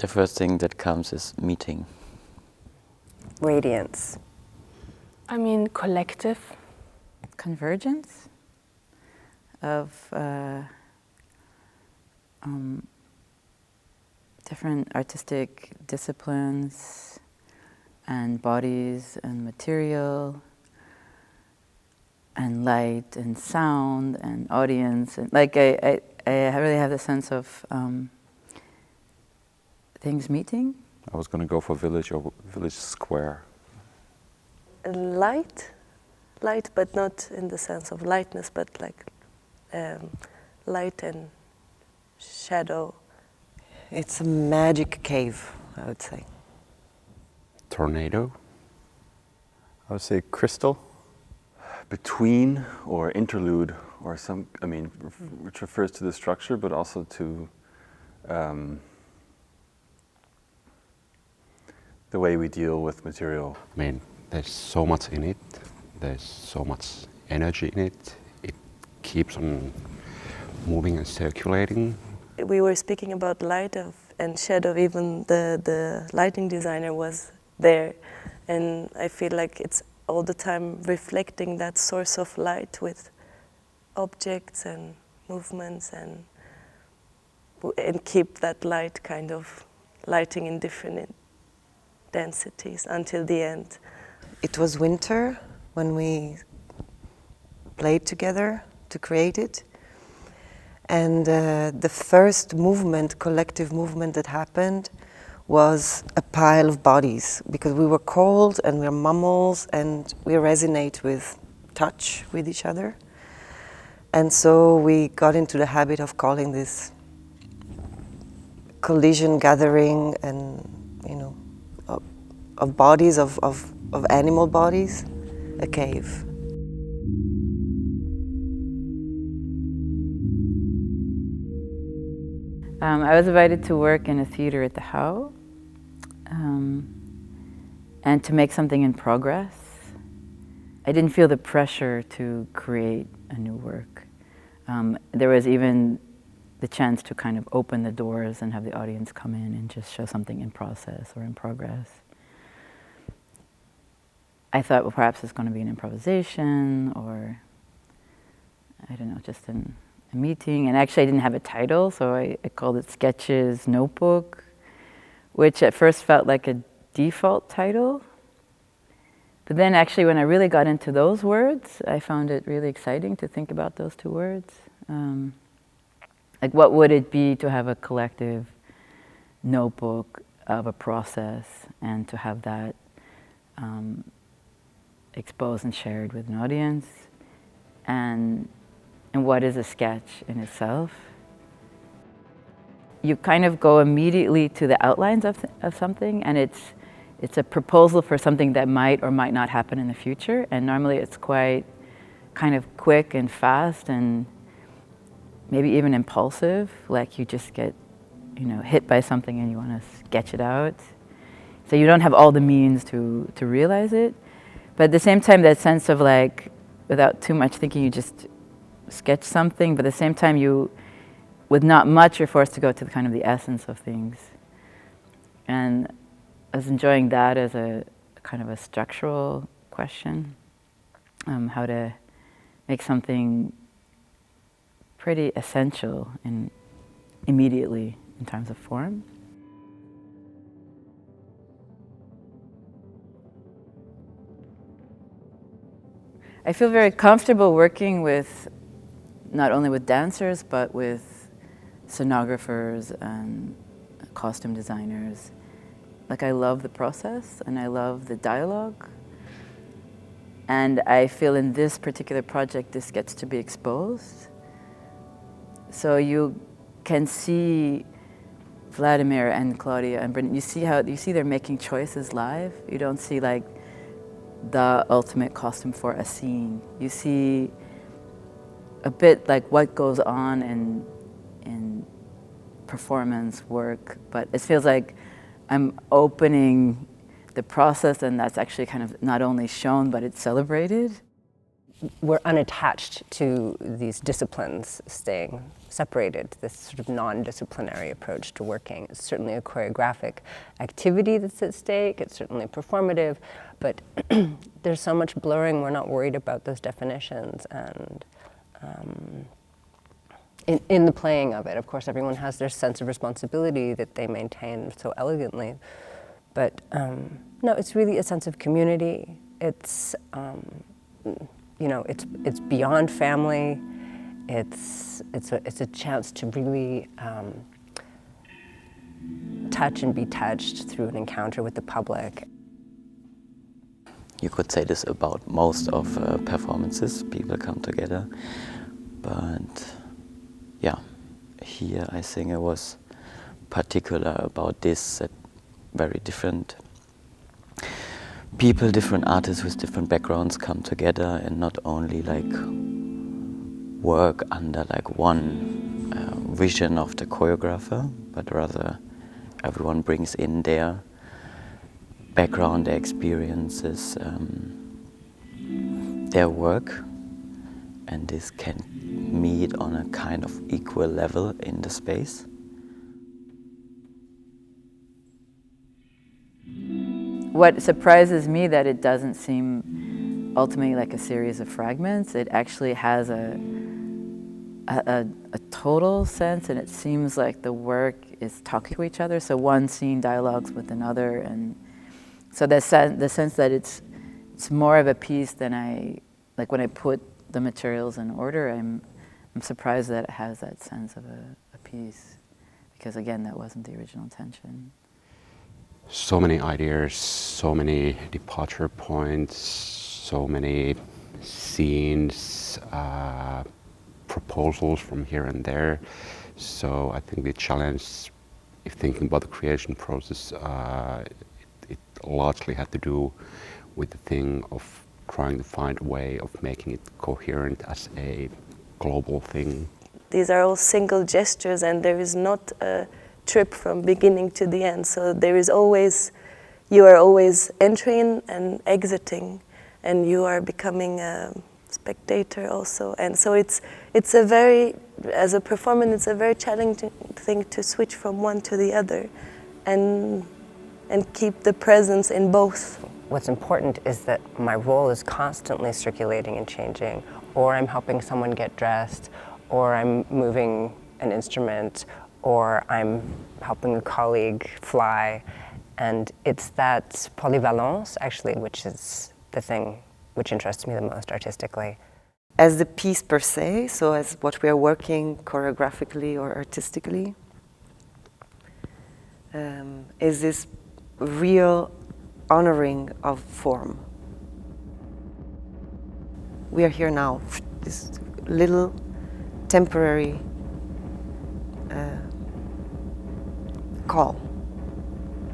The first thing that comes is meeting. Radiance. I mean, collective. Convergence of different artistic disciplines and bodies and material and light and sound and audience. And like I really have the sense of things meeting. I was going to go for village or village square. Light, but not in the sense of lightness, but like light and shadow. It's a magic cave, I would say. Tornado. I would say crystal. Between or interlude or some, I mean, which refers to the structure, but also to the way we deal with material. I mean, there's so much in it. There's so much energy in it. It keeps on moving and circulating. We were speaking about light and shadow. Even the lighting designer was there, and I feel like it's all the time reflecting that source of light with objects and movements, and keep that light kind of lighting in different densities until the end. It was winter when we played together to create it. And the first movement, collective movement that happened was a pile of bodies, because we were cold and we're mammals and we resonate with touch with each other. And so we got into the habit of calling this collision gathering and, you know, of bodies, of animal bodies, a cave. I was invited to work in a theater at the How, and to make something in progress. I didn't feel the pressure to create a new work. There was even the chance to kind of open the doors and have the audience come in and just show something in process or in progress. I thought, well, perhaps it's going to be an improvisation or, I don't know, just a meeting. And actually I didn't have a title, so I called it Sketches Notebook, which at first felt like a default title. But then actually when I really got into those words, I found it really exciting to think about those two words. Like, what would it be to have a collective notebook of a process and to have that exposed and shared with an audience? And what is a sketch in itself? You kind of go immediately to the outlines of something, and it's a proposal for something that might or might not happen in the future. And normally it's quite kind of quick and fast and maybe even impulsive, like you just get, you know, hit by something and you want to sketch it out. So you don't have all the means to realize it. But at the same time, that sense of like, without too much thinking, you just sketch something, but at the same time you, with not much, you're forced to go to kind of the essence of things. And I was enjoying that as a kind of a structural question, how to make something pretty essential and immediately in terms of form. I feel very comfortable working with, not only with dancers, but with scenographers and costume designers. Like, I love the process and I love the dialogue. And I feel in this particular project, this gets to be exposed. So you can see Vladimir and Claudia and Brendan, you see they're making choices live. You don't see like the ultimate costume for a scene. You see a bit like what goes on in performance work, but it feels like I'm opening the process, and that's actually kind of not only shown, but it's celebrated. we're unattached to these disciplines staying separated, this sort of non-disciplinary approach to working. It's certainly a choreographic activity that's at stake, it's certainly performative, but there's so much blurring, we're not worried about those definitions. And in the playing of it, of course, everyone has their sense of responsibility that they maintain so elegantly. But no, it's really a sense of community. It's, you know, it's beyond family. It's a chance to really touch and be touched through an encounter with the public. You could say this about most of performances. People come together, but yeah, here I think it was particular about this, that very different people, different artists with different backgrounds come together and not only like work under like one vision of the choreographer, but rather everyone brings in their background, their experiences, their work, and this can meet on a kind of equal level in the space. What surprises me that it doesn't seem ultimately like a series of fragments. It actually has a total sense, and it seems like the work is talking to each other. So one scene dialogues with another, and so the sense that it's more of a piece than like when I put the materials in order. I'm surprised that it has that sense of a piece, because again, that wasn't the original intention. So many ideas, so many departure points, so many scenes, proposals from here and there. So I think the challenge, if thinking about the creation process, it largely had to do with the thing of trying to find a way of making it coherent as a global thing. These are all single gestures, and there is not a trip from beginning to the end. So there is always, you are always entering and exiting, and you are becoming a spectator also. And so it's a very, as a performance, it's a very challenging thing to switch from one to the other, and keep the presence in both. What's important is that my role is constantly circulating and changing, or I'm helping someone get dressed, or I'm moving an instrument, or I'm helping a colleague fly. And it's that polyvalence, actually, which is the thing which interests me the most artistically. As the piece per se, so as what we are working choreographically or artistically, is this real honoring of form. We are here now, this little temporary call.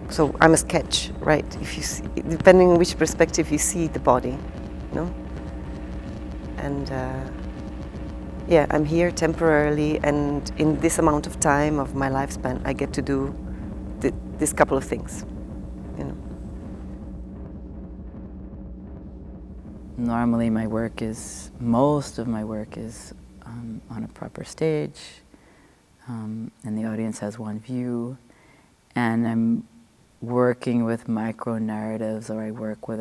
So I'm a sketch, right? If you see, depending on which perspective you see the body, no? And yeah, I'm here temporarily, and in this amount of time of my lifespan, I get to do this couple of things, you know. Normally most of my work is on a proper stage, and the audience has one view, and I'm working with micro-narratives, or I work with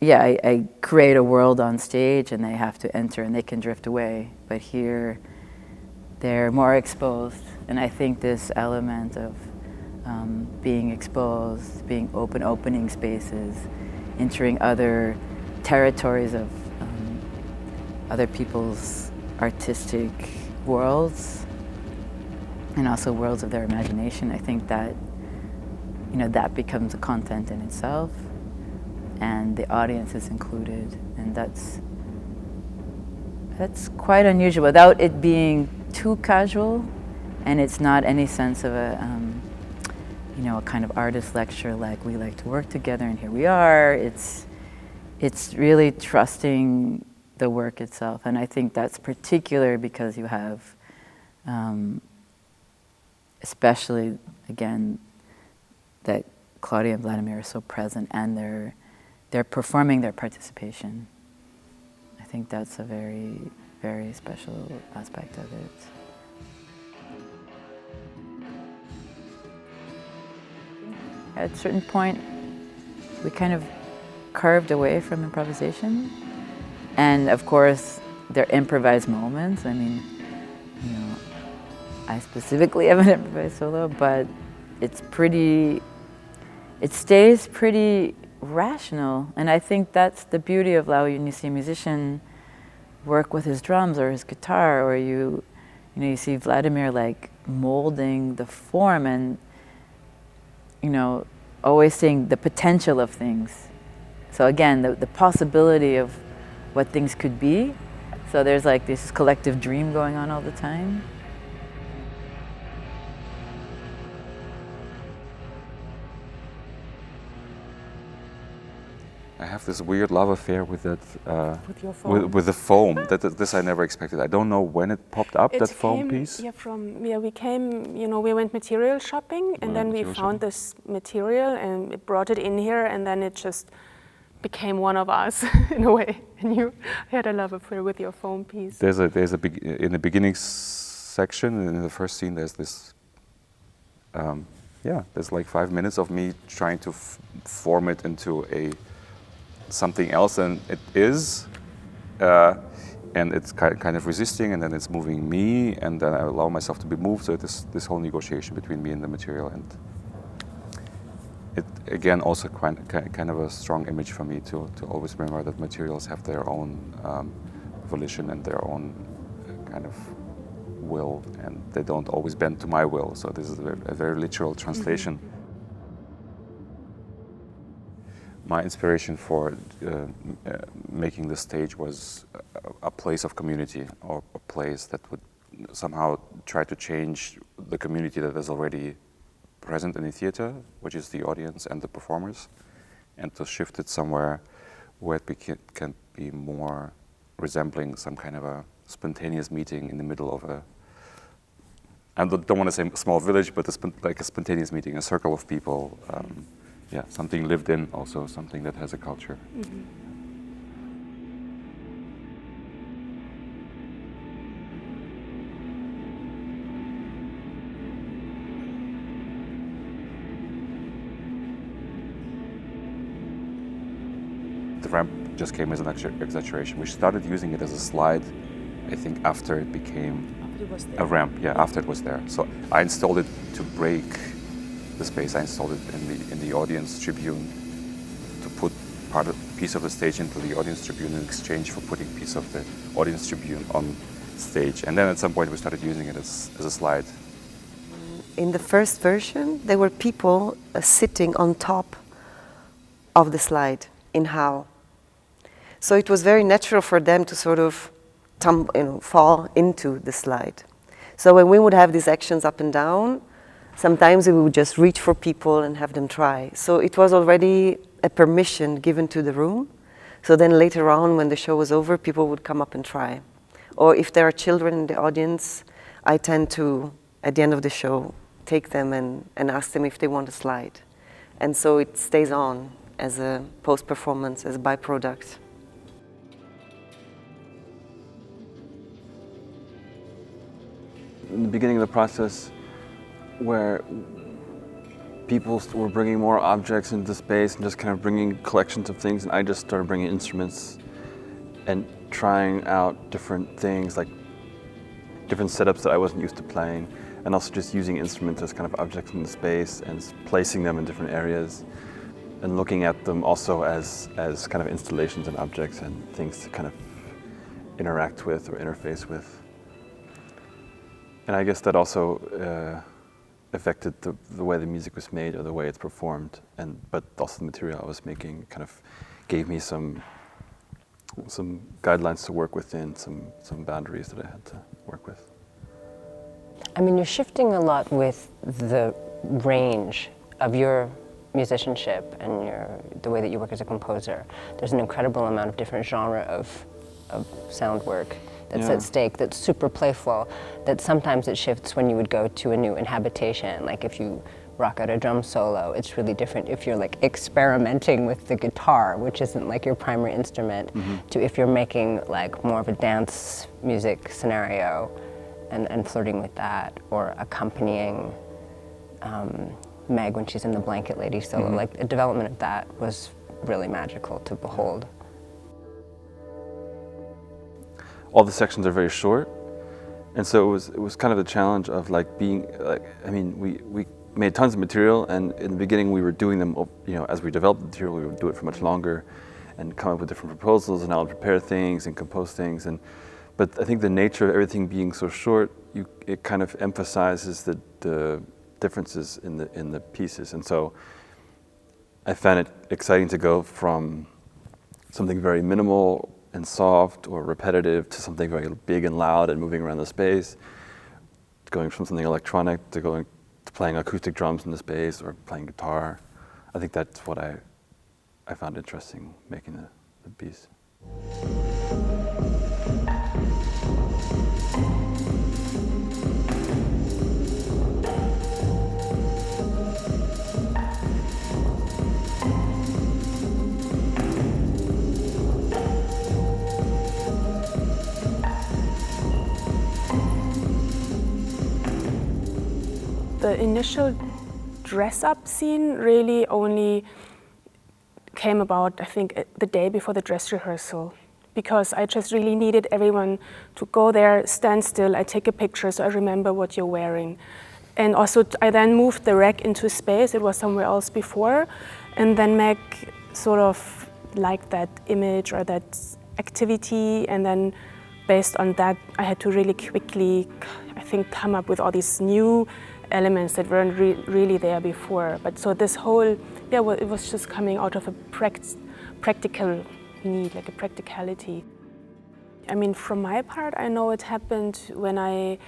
I create a world on stage, and they have to enter, and they can drift away, but here they're more exposed, and I think this element of being exposed, being opening spaces, entering other territories of other people's artistic worlds, and also worlds of their imagination. I think that, you know, that becomes a content in itself, and the audience is included, and that's quite unusual without it being too casual, and it's not any sense of a you know, a kind of artist lecture like we like to work together and here we are. It's really trusting the work itself, and I think that's particular because you have especially, again, that Claudia and Vladimir are so present, and they're they're performing their participation. I think that's a very, very special aspect of it. At a certain point, we kind of carved away from improvisation. And of course, they're improvised moments. I mean, you know, I specifically haven't improvised solo, but it stays pretty rational. And I think that's the beauty of when you see a musician work with his drums or his guitar, or you see Vladimir like molding the form and, always seeing the potential of things. So again, the possibility of what things could be. So there's like this collective dream going on all the time. I have this weird love affair with that, With your foam? with the foam. This I never expected. I don't know when it popped up, that foam piece. Yeah, we went material shopping, and then we found this material and it brought it in here, and then it just became one of us in a way. And you had a love affair with your foam piece. In the beginning section, in the first scene, there's this. There's like 5 minutes of me trying to form it into something else than it is, and it's kind of resisting, and then it's moving me, and then I allow myself to be moved. So this whole negotiation between me and the material, and it again also kind of a strong image for me to always remember that materials have their own volition and their own kind of will, and they don't always bend to my will. So this is a very literal translation. Mm-hmm. My inspiration for making the stage was a place of community, or a place that would somehow try to change the community that is already present in the theater, which is the audience and the performers, and to shift it somewhere where it can be more resembling some kind of a spontaneous meeting in the middle of I don't want to say small village, but like a spontaneous meeting, a circle of people. Something lived in, also something that has a culture. Mm-hmm. The ramp just came as an exaggeration. We started using it as a slide, I think, after it became a ramp. Yeah, after it was there. So I installed it to break the space. I installed it in the audience tribune to put piece of the stage into the audience tribune in exchange for putting piece of the audience tribune on stage. And then at some point we started using it as a slide. In the first version, there were people sitting on top of the slide in how. So it was very natural for them to sort of fall into the slide. So when we would have these actions up and down, sometimes we would just reach for people and have them try. So it was already a permission given to the room. So then later on, when the show was over, people would come up and try. Or if there are children in the audience, I tend to, at the end of the show, take them and ask them if they want a slide. And so it stays on as a post-performance, as a byproduct. In the beginning of the process, where people were bringing more objects into space and just kind of bringing collections of things, and I just started bringing instruments and trying out different things, like different setups that I wasn't used to playing, and also just using instruments as kind of objects in the space and placing them in different areas and looking at them also as kind of installations and objects and things to kind of interact with or interface with. And I guess that also affected the way the music was made or the way it's performed, but also the material I was making kind of gave me some guidelines to work within, some boundaries that I had to work with. I mean, you're shifting a lot with the range of your musicianship and the way that you work as a composer. There's an incredible amount of different genre of sound work that's at stake, that's super playful, that sometimes it shifts when you would go to a new inhabitation. Like if you rock out a drum solo, it's really different if you're like experimenting with the guitar, which isn't like your primary instrument, to if you're making like more of a dance music scenario and flirting with that, or accompanying Meg when she's in the Blanket Lady solo. Like the development of that was really magical to behold. All the sections are very short, and so it was kind of the challenge of like being like, I mean, we made tons of material, and in the beginning we were doing them, you know, as we developed the material we would do it for much longer and come up with different proposals, and I would prepare things and compose things, but I think the nature of everything being so short, it kind of emphasizes the differences in the pieces, and so I found it exciting to go from something very minimal and soft or repetitive to something very big and loud and moving around the space, going from something electronic to playing acoustic drums in the space or playing guitar. I think that's what I found interesting making the piece. The initial dress-up scene really only came about, I think, the day before the dress rehearsal, because I just really needed everyone to go there, stand still, I take a picture so I remember what you're wearing. And also I then moved the rack into space, it was somewhere else before, and then Meg sort of liked that image or that activity, and then based on that I had to really quickly, I think, come up with all these new elements that weren't really there before. But so this whole, well, it was just coming out of a practical need, like a practicality. I mean, from my part, I know it happened when I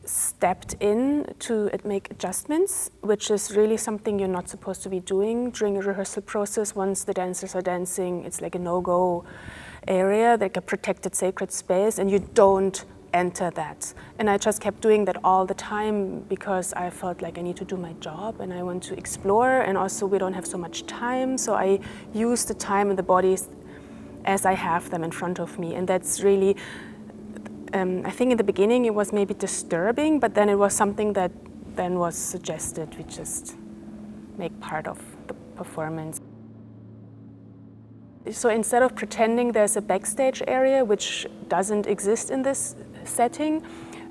stepped in to make adjustments, which is really something you're not supposed to be doing during a rehearsal process. Once the dancers are dancing, it's like a no-go area, like a protected sacred space, and you don't enter that. And I just kept doing that all the time because I felt like I need to do my job and I want to explore, and also we don't have so much time, so I use the time and the bodies as I have them in front of me. And that's really, I think in the beginning it was maybe disturbing, but then it was something that then was suggested we just make part of the performance. So instead of pretending there's a backstage area, which doesn't exist in this setting,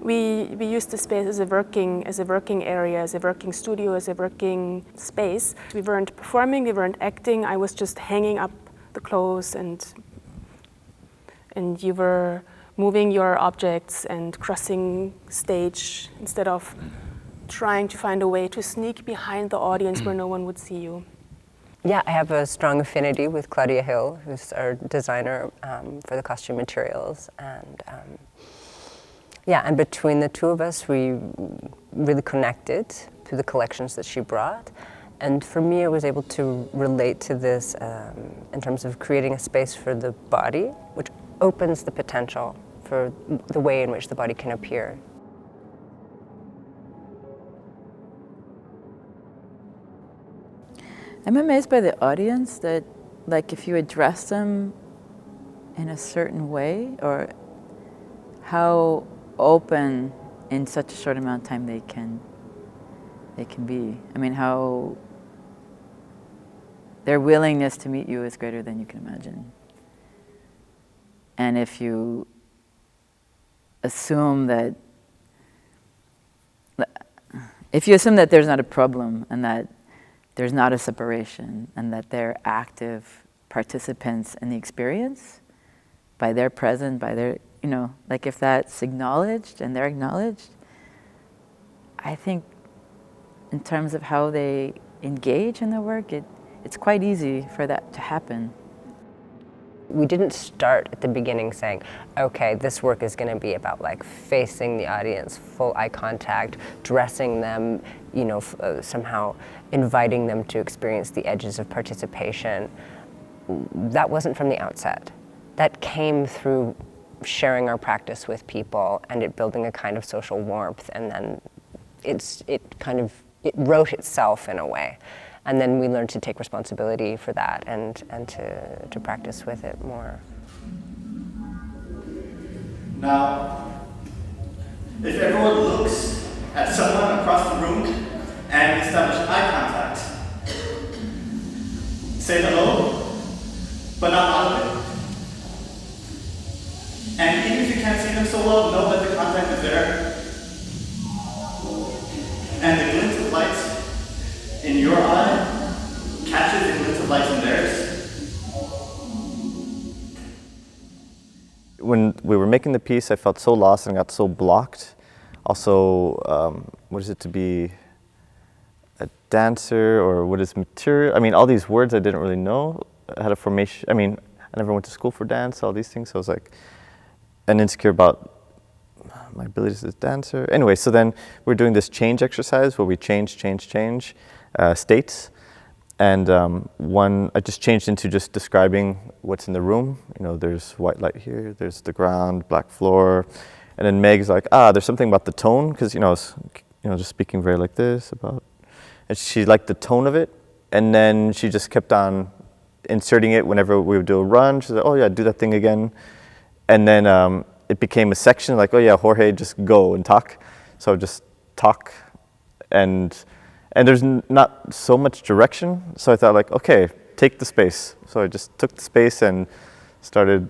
we used the space as a working area, as a working studio, as a working space. We weren't performing, we weren't acting. I was just hanging up the clothes, and you were moving your objects and crossing stage instead of trying to find a way to sneak behind the audience where no one would see you. Yeah, I have a strong affinity with Claudia Hill, who's our designer for the costume materials, and and between the two of us, we really connected through the collections that she brought. And for me, I was able to relate to this in terms of creating a space for the body, which opens the potential for the way in which the body can appear. I'm amazed by the audience that, like, if you address them in a certain way, or how open in such a short amount of time they can be. I mean, how their willingness to meet you is greater than you can imagine. And if you assume that there's not a problem and that there's not a separation and that they're active participants in the experience by their presence, by their, like if that's acknowledged and they're acknowledged, I think in terms of how they engage in the work, it's quite easy for that to happen. We didn't start at the beginning saying, okay, this work is going to be about like facing the audience, full eye contact, dressing them, somehow inviting them to experience the edges of participation. That wasn't from the outset. That came through sharing our practice with people and it building a kind of social warmth, and then it wrote itself in a way. And then we learned to take responsibility for that and to practice with it more. Now, if everyone looks at someone across the room and establish eye contact, say hello, but not audibly. And even if you can't see them so well, know that the contact is there. And the glint of light in your eye catches the glint of light in theirs. When we were making the piece, I felt so lost and got so blocked. Also, what is it to be a dancer, or what is material? I mean, all these words I didn't really know. I had a formation, I mean, I never went to school for dance, all these things, so I was like, and insecure about my abilities as a dancer. Anyway, so then we're doing this change exercise where we change states. And I just changed into just describing what's in the room. You know, there's white light here, there's the ground, black floor. And then Meg's like, there's something about the tone, because, I was, just speaking very like this about, and she liked the tone of it. And then she just kept on inserting it whenever we would do a run. She's like, oh yeah, do that thing again. And then it became a section like, oh yeah, Jorge, just go and talk. So just talk, and there's not so much direction. So I thought like, okay, take the space. So I just took the space and started,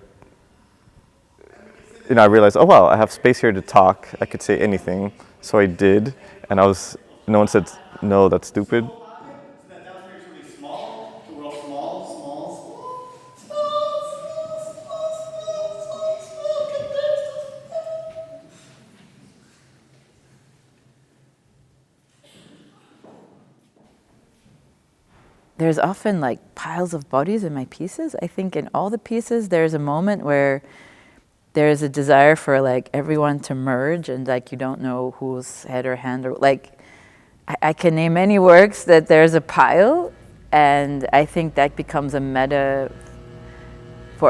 I realized, oh wow, I have space here to talk. I could say anything. So I did, and no one said, no, that's stupid. There's often like piles of bodies in my pieces. I think in all the pieces there's a moment where there's a desire for like everyone to merge, and like you don't know whose head or hand, or like I can name many works that there's a pile, and I think that becomes a metaphor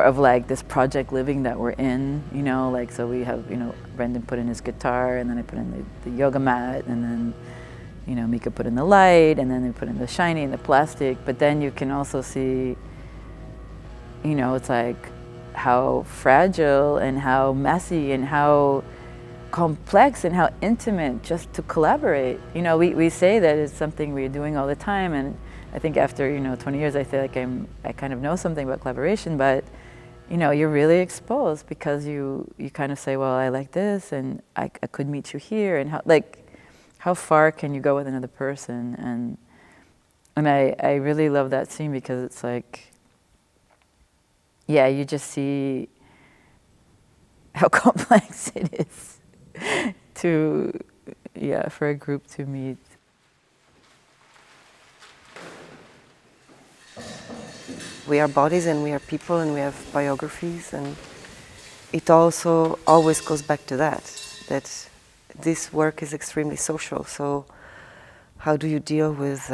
of like this project living that we're in, like, so we have, Brendan put in his guitar, and then I put in the yoga mat, and then Mika put in the light, and then they put in the shiny and the plastic. But then you can also see, it's like how fragile and how messy and how complex and how intimate just to collaborate. We say that it's something we're doing all the time, and I think after 20 years, I feel like I kind of know something about collaboration. But you're really exposed, because you kind of say, well, I like this, and I could meet you here, and how far can you go with another person? And I really love that scene, because it's like, yeah, you just see how complex it is for a group to meet. We are bodies, and we are people, and we have biographies, and it also always goes back to that this work is extremely social. So how do you deal with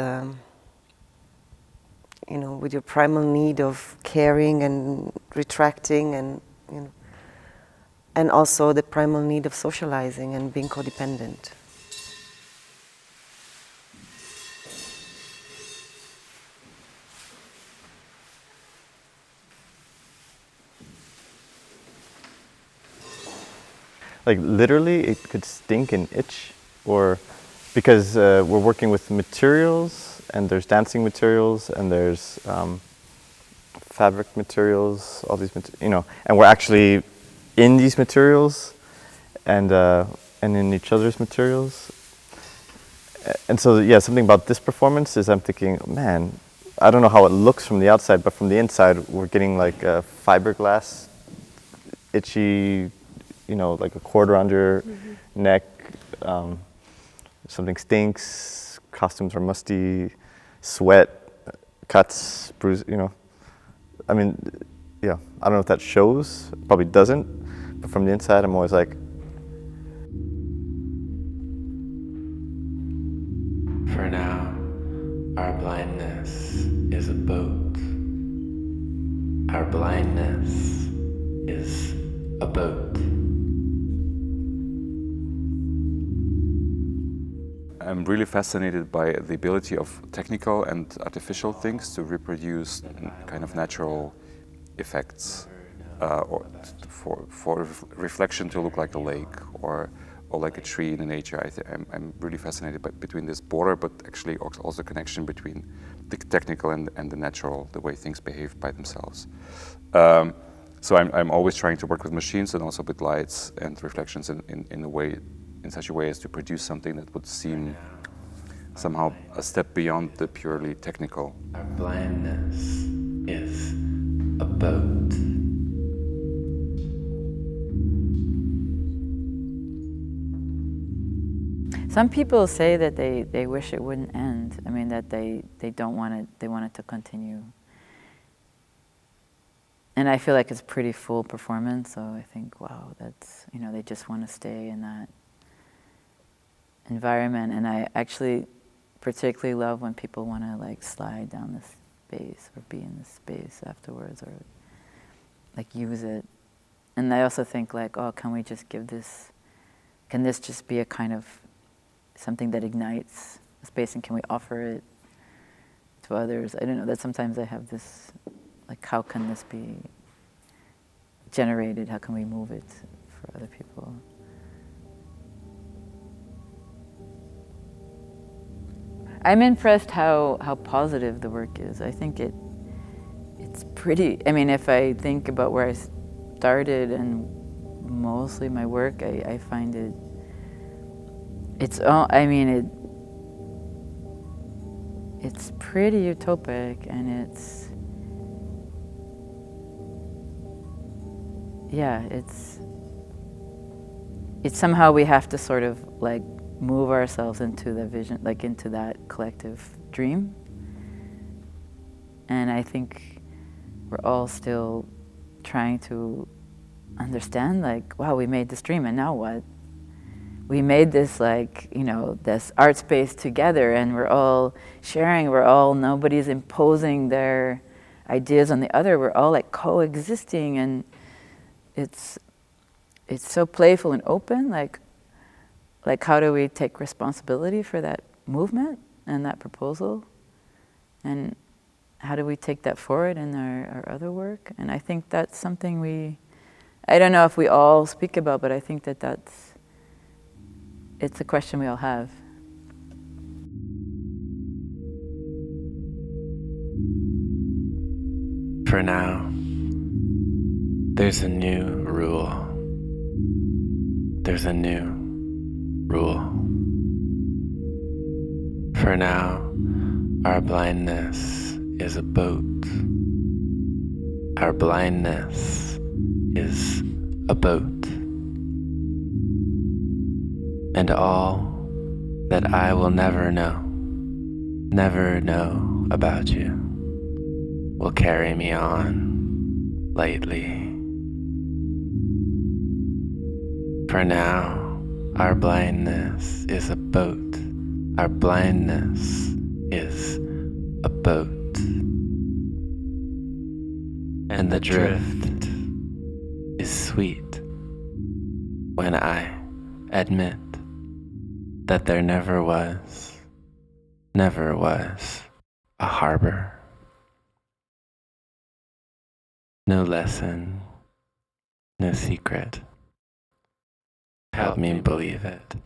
with your primal need of caring and retracting, and and also the primal need of socializing and being codependent? Like literally, it could stink and itch, or because we're working with materials, and there's dancing materials, and there's fabric materials, all these, and we're actually in these materials, and in each other's materials. And so, yeah, something about this performance is I'm thinking, man, I don't know how it looks from the outside, but from the inside, we're getting like a fiberglass, itchy, like a cord around your neck. Something stinks, costumes are musty, sweat, cuts, bruises, I mean, yeah, I don't know if that shows, probably doesn't, but from the inside, I'm always like. For now, our blindness is a boat. Our blindness is a boat. I'm really fascinated by the ability of technical and artificial things to reproduce kind of natural effects, or for reflection to look like a lake or like a tree in nature. I'm really fascinated between this border, but actually also connection between the technical and the natural, the way things behave by themselves. So I'm always trying to work with machines and also with lights and reflections in such a way as to produce something that would seem somehow a step beyond the purely technical. Our blindness is a boat. Some people say that they wish it wouldn't end. I mean, that they don't want it, they want it to continue. And I feel like it's a pretty full performance, so I think, wow, that's, you know, they just want to stay in that environment. And I actually particularly love when people want to like slide down this space or be in this space afterwards or like use it. And I also think like, oh, can we just give this, can this just be a kind of something that ignites a space, and can we offer it to others? I don't know, that sometimes I have this, like, how can this be generated? How can we move it for other people? I'm impressed how positive the work is. I think it's pretty, I mean, if I think about where I started and mostly my work, I find it's pretty utopic, and it's somehow we have to sort of like move ourselves into the vision, like into that collective dream. And I think we're all still trying to understand, like, wow, we made this dream, and now what? We made this, like, you know, this art space together, and we're all sharing, nobody's imposing their ideas on the other, we're all like coexisting, and it's so playful and open, like how do we take responsibility for that movement and that proposal? And how do we take that forward in our other work? And I think that's something I don't know if we all speak about, but I think it's a question we all have. For now, there's a new rule. There's a new rule. For now, our blindness is a boat. Our blindness is a boat. And all that I will never know about you, will carry me on lightly. For now, our blindness is a boat. Our blindness is a boat. And the drift is sweet when I admit that there never was a harbor. No lesson, no secret. Help me believe it.